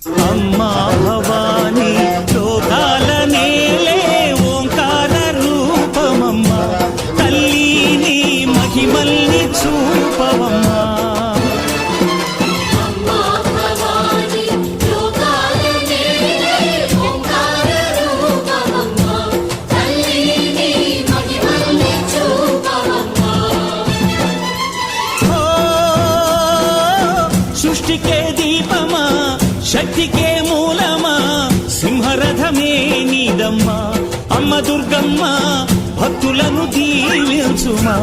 అమ్మా భవానీ లోకాల నేలే ఓంకార రూపమమ్మా, తల్లి నీ మహిమల్ని చూపవమ్మా. సృష్టికే దీపమా, శక్తికే మూలమా, సింహరథమే నీదమ్మా. అమ్మ దుర్గమ్మ భక్తులను దీవించుమా.